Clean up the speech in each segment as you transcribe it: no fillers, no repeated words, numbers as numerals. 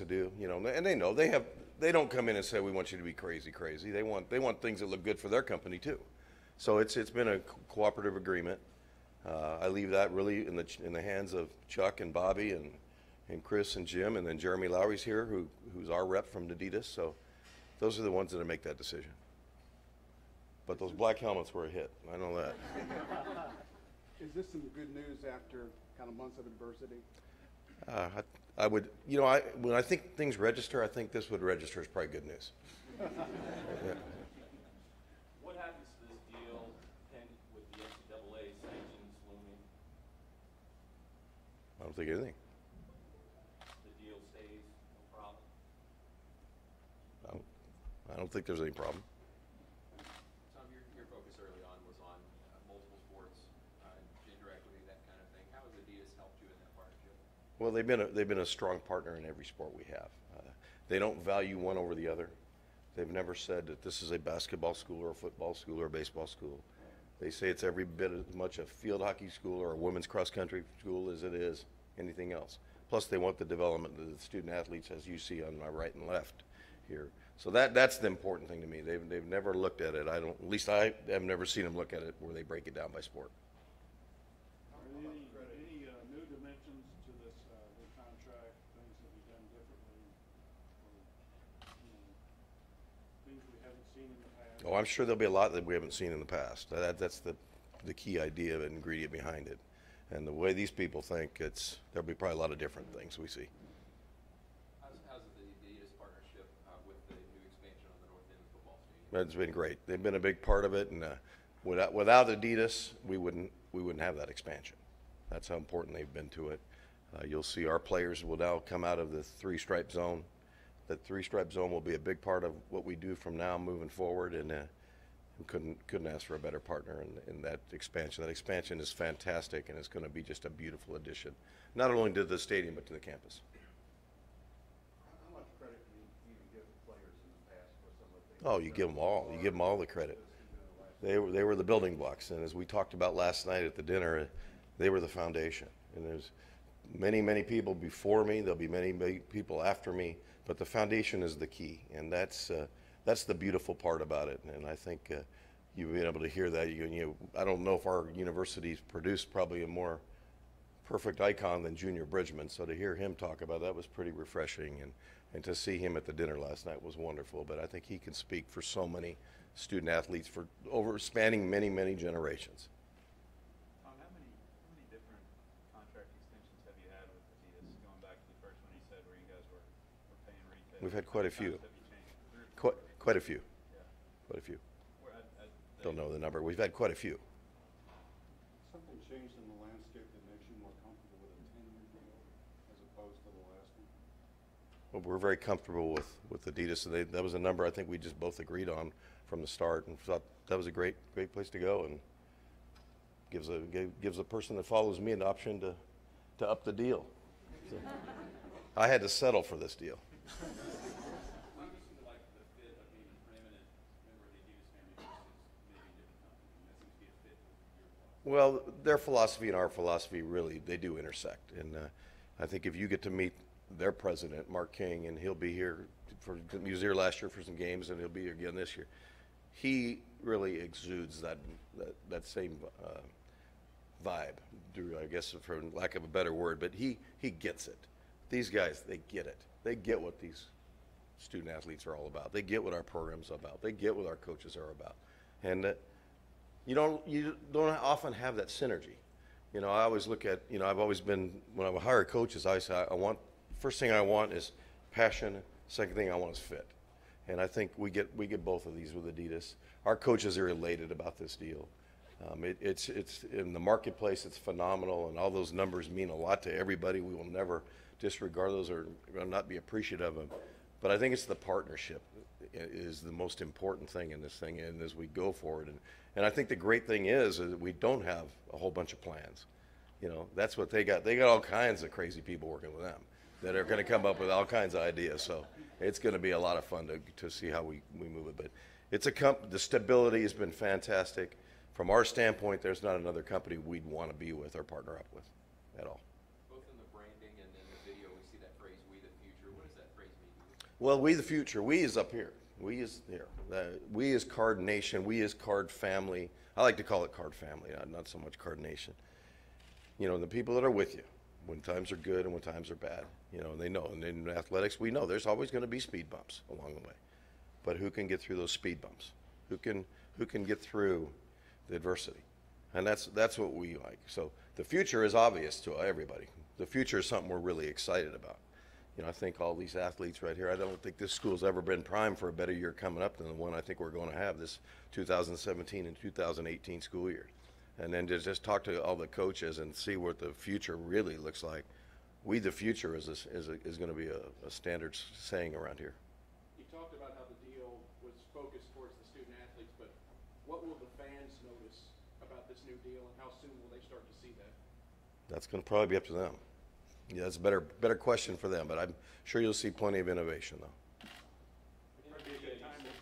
to do, you know, and they know they don't come in and say we want you to be crazy. They want things that look good for their company too. So it's been a cooperative agreement. I leave that really in the hands of Chuck and Bobby and Chris and Jim, and then Jeremy Lowry's here, who's our rep from adidas. So those are the ones that make that decision. But those black helmets were a hit. I know that. Is this some good news after kind of months of adversity? I would, you know, when I think things register, I think this would register as probably good news. Yeah. What happens to this deal with the NCAA sanctions looming? I don't think anything. The deal stays, no problem. I don't think there's any problem. Tom, your focus early on was on multiple sports, gender equity, that kind of thing. How has adidas helped you in that partnership? Well, they've been a strong partner in every sport we have. They don't value one over the other. They've never said that this is a basketball school or a football school or a baseball school. They say it's every bit as much a field hockey school or a women's cross country school as it is anything else. Plus, they want the development of the student athletes, as you see on my right and left here. So that's the important thing to me. They've never looked at it. At least I have never seen them look at it where they break it down by sport. Any new dimensions to this new contract, things that we've done differently, or things we haven't seen in the past? Oh, I'm sure there'll be a lot that we haven't seen in the past. That's the key idea and ingredient behind it. And the way these people think, there'll be probably a lot of different things we see. How's the adidas partnership with the new expansion on the north end of the football stadium? It's been great. They've been a big part of it, and without adidas, we wouldn't have that expansion. That's how important they've been to it. You'll see our players will now come out of the three-stripe zone. That three-stripe zone will be a big part of what we do from now moving forward, and we couldn't ask for a better partner in that expansion. That expansion is fantastic, and it's going to be just a beautiful addition, not only to the stadium but to the campus. How much credit do you even give the players in the past for some of the things? Oh, you give them all. You give them all the credit. They were the building blocks, and as we talked about last night at the dinner, they were the foundation. And there's many people before me. There'll be many people after me, but the foundation is the key, and that's the beautiful part about it. And I think you've been able to hear that. I don't know if our university's produced probably a more perfect icon than Junior Bridgman. So to hear him talk about that was pretty refreshing, and to see him at the dinner last night was wonderful. But I think he can speak for so many student athletes for spanning many generations. Tom, how many different contract extensions have you had with adidas, going back to the first one you said where you guys were paying retail? We've had quite a few. Have you changed? Quite a few. Yeah. Quite a few. They- Don't know the number. We've had quite a few. Something changed in the landscape that makes you more comfortable with a 10-year deal as opposed to the last one? Well, we're very comfortable with adidas, and that was a number I think we just both agreed on from the start, and thought that was a great place to go, and gives a person that follows me an option to up the deal. So, I had to settle for this deal. How do you seem to like the fit of being a preeminent member of the adidas family versus maybe a different company? That seems to be a fit with your philosophy. Well, their philosophy and our philosophy really, they do intersect, and I think if you get to meet their president, Mark King, and he'll be here he was here last year for some games, and he'll be here again this year. He really exudes that same vibe, I guess, for lack of a better word, but he gets it. These guys, they get it. They get what these student athletes are all about. They get what our program's about. They get what our coaches are about. And you don't often have that synergy. I always look at, I've always been, when I hire coaches, I say first thing I want is passion. Second thing I want is fit. And I think we get both of these with adidas. Our coaches are elated about this deal. It's in the marketplace, it's phenomenal, and all those numbers mean a lot to everybody. We will never disregard those or not be appreciative of them. But I think it's the partnership is the most important thing in this thing, and as we go forward. And I think the great thing is that we don't have a whole bunch of plans. That's what they got. They got all kinds of crazy people working with them that are going to come up with all kinds of ideas. So it's going to be a lot of fun to see how we move it. But the stability has been fantastic. From our standpoint, there's not another company we'd want to be with or partner up with at all. Both in the branding and in the video, we see that phrase, "We the future." What does that Well, we the future. We is up here. We is here. We is Card Nation. We is Card Family. I like to call it Card Family, not so much Card Nation. You know, the people that are with you when times are good and when times are bad. You know, and they know. And in athletics, we know there's always going to be speed bumps along the way. But who can get through those speed bumps? Who can get through the adversity? And that's what we like. So the future is obvious to everybody. The future is something we're really excited about. You know, I think all these athletes right here, I don't think this school's ever been primed for a better year coming up than the one I think we're going to have this 2017 and 2018 school year. And then to just talk to all the coaches and see what the future really looks like. We the future is going to be a standard saying around here. You talked about how the deal was focused towards the student athletes, but what will the fans notice about this new deal, and how soon will they start to see that? That's going to probably be up to them. Yeah, that's a better question for them, but I'm sure you'll see plenty of innovation, though. Might be a good time to,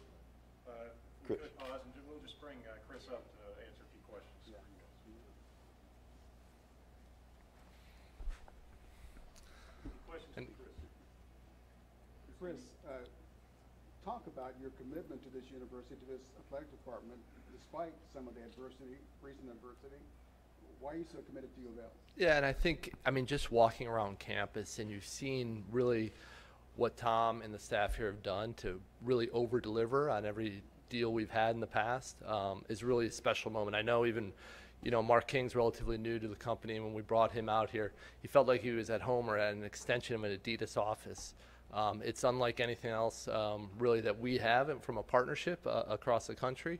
we could pause and we'll just bring Chris up to answer a few questions. Yeah. Questions for Chris? Chris, talk about your commitment to this university, to this athletic department, despite some of the recent adversity. Why are you so committed to U of L? Yeah, and I think, just walking around campus and you've seen really what Tom and the staff here have done to really over-deliver on every deal we've had in the past is really a special moment. I know even, Mark King's relatively new to the company, and when we brought him out here, he felt like he was at home or at an extension of an adidas office. It's unlike anything else really that we have from a partnership across the country.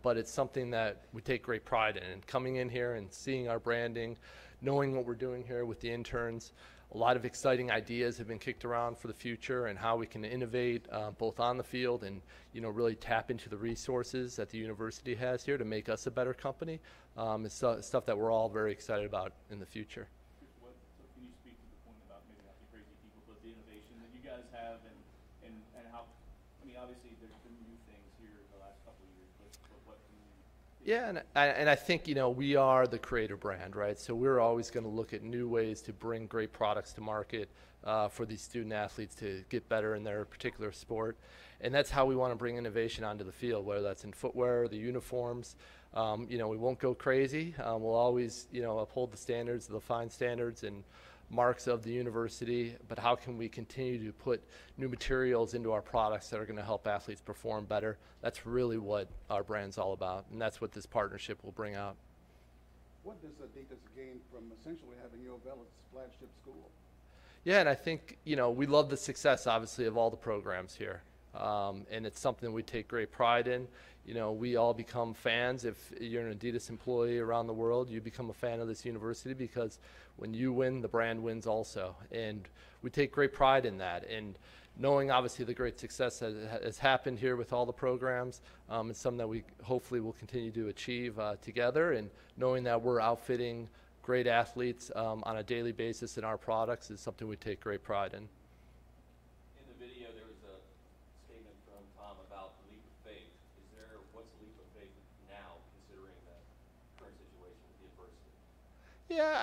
But it's something that we take great pride in. And coming in here and seeing our branding, knowing what we're doing here with the interns, a lot of exciting ideas have been kicked around for the future and how we can innovate both on the field and really tap into the resources that the university has here to make us a better company. It's stuff that we're all very excited about in the future. So can you speak to the point about maybe not the crazy people, but the innovation that you guys have and how, obviously there's been new things here the last couple of years, but what can you? Yeah, and I think, we are the creator brand, right? So we're always going to look at new ways to bring great products to market for these student athletes to get better in their particular sport. And that's how we want to bring innovation onto the field, whether that's in footwear, the uniforms. We won't go crazy. We'll always, uphold the standards, the fine standards and marks of the university, but how can we continue to put new materials into our products that are going to help athletes perform better? That's really what our brand's all about, and that's what this partnership will bring out. What does adidas gain from essentially having U of L as its flagship school? Yeah, and I think, we love the success, obviously, of all the programs here. And it's something we take great pride in. We all become fans. If you're an adidas employee around the world, you become a fan of this university because when you win, the brand wins also. And we take great pride in that. And knowing, obviously, the great success that has happened here with all the programs, it's something that we hopefully will continue to achieve together. And knowing that we're outfitting great athletes on a daily basis in our products is something we take great pride in. In the video, there was a statement from Tom about the leap of faith. What's the leap of faith now, considering the current situation with the adversity? Yeah,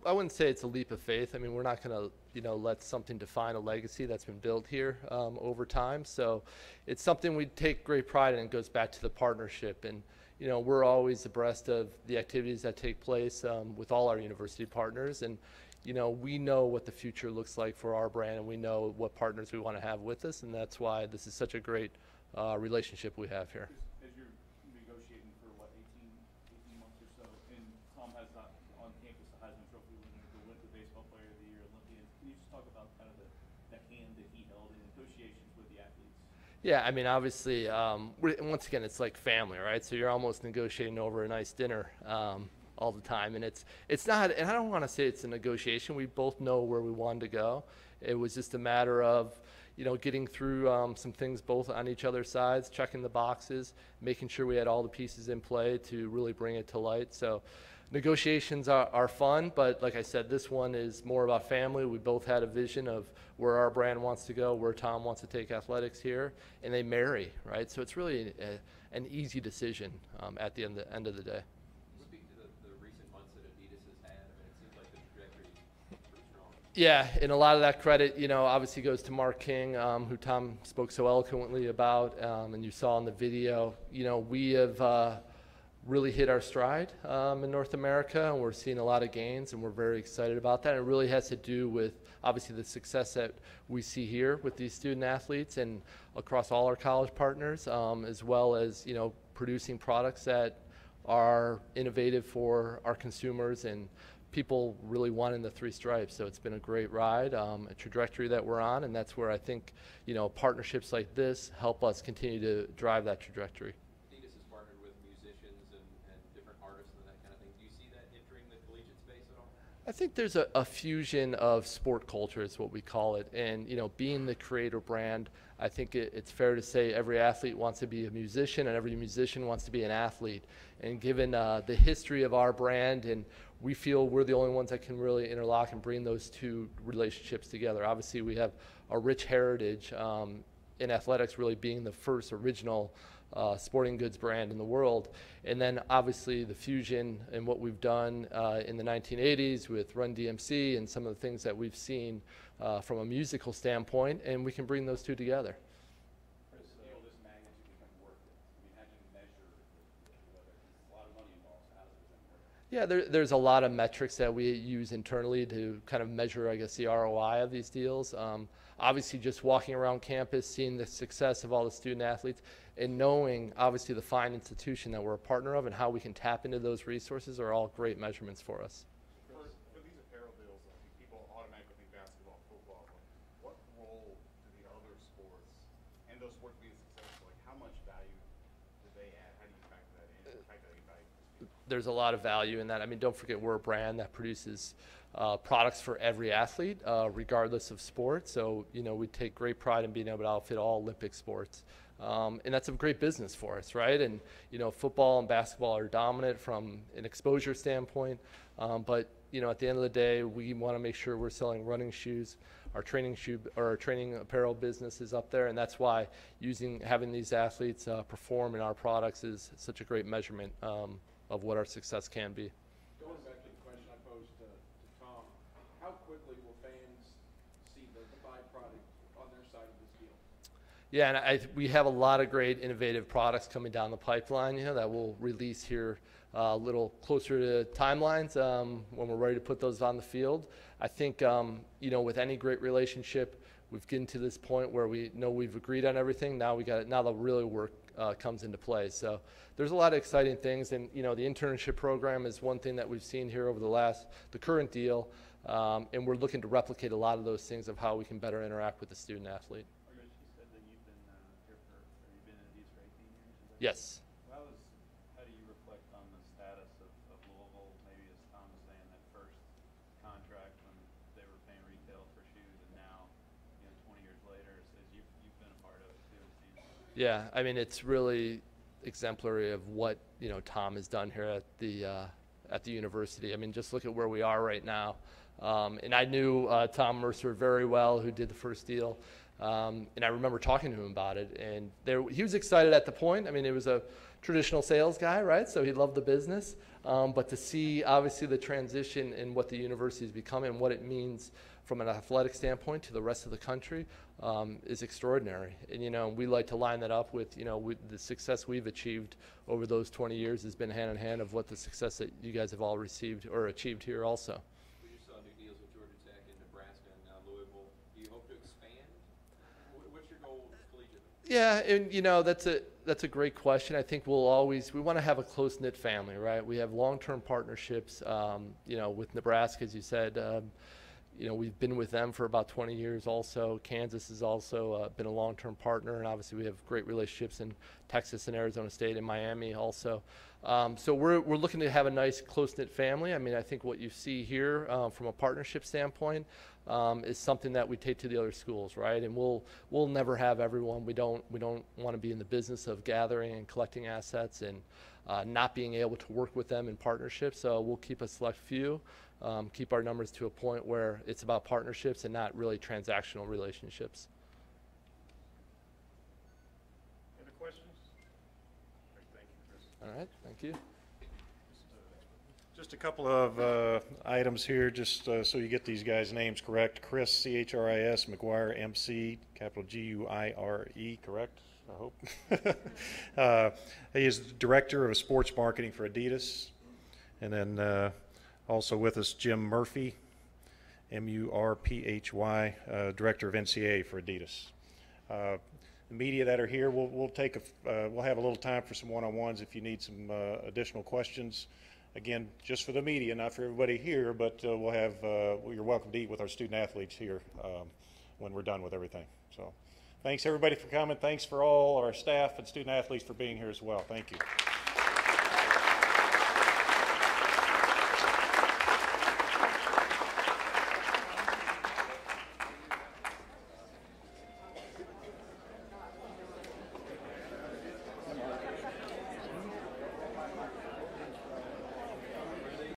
I wouldn't say it's a leap of faith. We're not going to, let something define a legacy that's been built here over time. So it's something we take great pride in. It goes back to the partnership. And, we're always abreast of the activities that take place with all our university partners. And, we know what the future looks like for our brand, and we know what partners we want to have with us. And that's why this is such a great relationship we have here. As you're negotiating for, 18 months or so, and Tom has not on campus the Heisman Trophy winner, the baseball player of the year, Olympian. Can you just talk about kind of the hand that he held in negotiations with the athletes? Yeah, obviously, once again, it's like family, right? So you're almost negotiating over a nice dinner all the time. And it's not, and I don't want to say it's a negotiation. We both know where we wanted to go. It was just a matter of, getting through some things both on each other's sides, checking the boxes, making sure we had all the pieces in play to really bring it to light. So negotiations are fun, but like I said, this one is more about family. We both had a vision of where our brand wants to go, where Tom wants to take athletics here, and they marry, right? So it's really an easy decision at the end of the day. Speak to the recent months that adidas has had. It seems like the trajectory is pretty strong. Yeah, and a lot of that credit, obviously goes to Mark King, who Tom spoke so eloquently about, and you saw in the video. We have really hit our stride in North America, and we're seeing a lot of gains, and we're very excited about that. It really has to do with, obviously, the success that we see here with these student athletes and across all our college partners, as well as, producing products that are innovative for our consumers and people really wanting the three stripes. So it's been a great ride, a trajectory that we're on, and that's where I think, partnerships like this help us continue to drive that trajectory. Adidas has partnered with musicians and different artists and that kind of thing. Do you see that entering the collegiate space at all? I think there's a fusion of sport culture is what we call it. And, being the creator brand, I think it's fair to say every athlete wants to be a musician and every musician wants to be an athlete. And given the history of our brand, and we feel we're the only ones that can really interlock and bring those two relationships together. Obviously, we have a rich heritage in athletics, really being the first original sporting goods brand in the world. And then obviously the fusion and what we've done in the 1980s with Run DMC and some of the things that we've seen from a musical standpoint, and we can bring those two together. Chris, will this magnitude become worth it? I mean, how do you measure whether there's a lot of money involved, so how does it work? Yeah, there's a lot of metrics that we use internally to kind of measure, I guess, the ROI of these deals. Obviously, just walking around campus, seeing the success of all the student athletes, and knowing, obviously, the fine institution that we're a partner of and how we can tap into those resources are all great measurements for us. For these apparel deals, I think people automatically think basketball, football. What role do the other sports and those sports being successful, how much value do they add? How do you factor that in? Calculating value for these people? There's a lot of value in that. I mean, don't forget we're a brand that produces products for every athlete, regardless of sport. So, we take great pride in being able to outfit all Olympic sports. And that's a great business for us, right? And, football and basketball are dominant from an exposure standpoint. But, at the end of the day, we want to make sure we're selling running shoes. Our training apparel business is up there. And that's why having these athletes perform in our products is such a great measurement of what our success can be. Going back to the question I posed to Tom, how quickly will fans see the byproduct on their side of this deal? Yeah, and we have a lot of great innovative products coming down the pipeline, that we'll release here a little closer to timelines when we're ready to put those on the field. I think, with any great relationship, we've gotten to this point where we know we've agreed on everything. Now the real work comes into play. So there's a lot of exciting things, and the internship program is one thing that we've seen here over the current deal, and we're looking to replicate a lot of those things of how we can better interact with the student athlete. You said that you've been here you've been in Adidas for 18 years? Is that Yes. How do you reflect on the status of Louisville, maybe as Tom was saying, that first contract when they were paying retail for shoes, and now, 20 years later, as you've been a part of it too, it seems. Yeah, I mean, it's really exemplary of what Tom has done here at the university. I mean, just look at where we are right now. And I knew Tom Mercer very well, who did the first deal. And I remember talking to him about it. And he was excited at the point. I mean, it was a traditional sales guy, right? So he loved the business. But to see, obviously, the transition in what the university has become and what it means from an athletic standpoint to the rest of the country is extraordinary. And, we like to line that up with, with the success we've achieved over those 20 years has been hand in hand of what the success that you guys have all received or achieved here also. We just saw new deals with Georgia Tech and Nebraska and now Louisville. Do you hope to expand? What's your goal collegiately? Yeah, and that's a great question. I think we want to have a close-knit family, right? We have long-term partnerships, with Nebraska, as you said. We've been with them for about 20 years also. Kansas has also been a long-term partner, and obviously we have great relationships in Texas and Arizona State and Miami also. So we're looking to have a nice close-knit family. I mean, I think what you see here from a partnership standpoint is something that we take to the other schools, right? And we'll never have everyone. We don't want to be in the business of gathering and collecting assets and not being able to work with them in partnership. So we'll keep a select few. Keep our numbers to a point where it's about partnerships and not really transactional relationships. Any questions? Great, thank you, Chris. All right, thank you. Just a couple of items here, just so you get these guys' names correct. Chris, C-H-R-I-S, McGuire, M-C, capital G-U-I-R-E, correct, I hope. He is the Director of Sports Marketing for Adidas. And then also with us, Jim Murphy, M-U-R-P-H-Y, Director of NCAA for Adidas. The media that are here, we'll have a little time for some one-on-ones if you need some additional questions. Again, just for the media, not for everybody here, but we'll have, you're welcome to eat with our student athletes here when we're done with everything. So thanks everybody for coming. Thanks for all our staff and student athletes for being here as well. Thank you.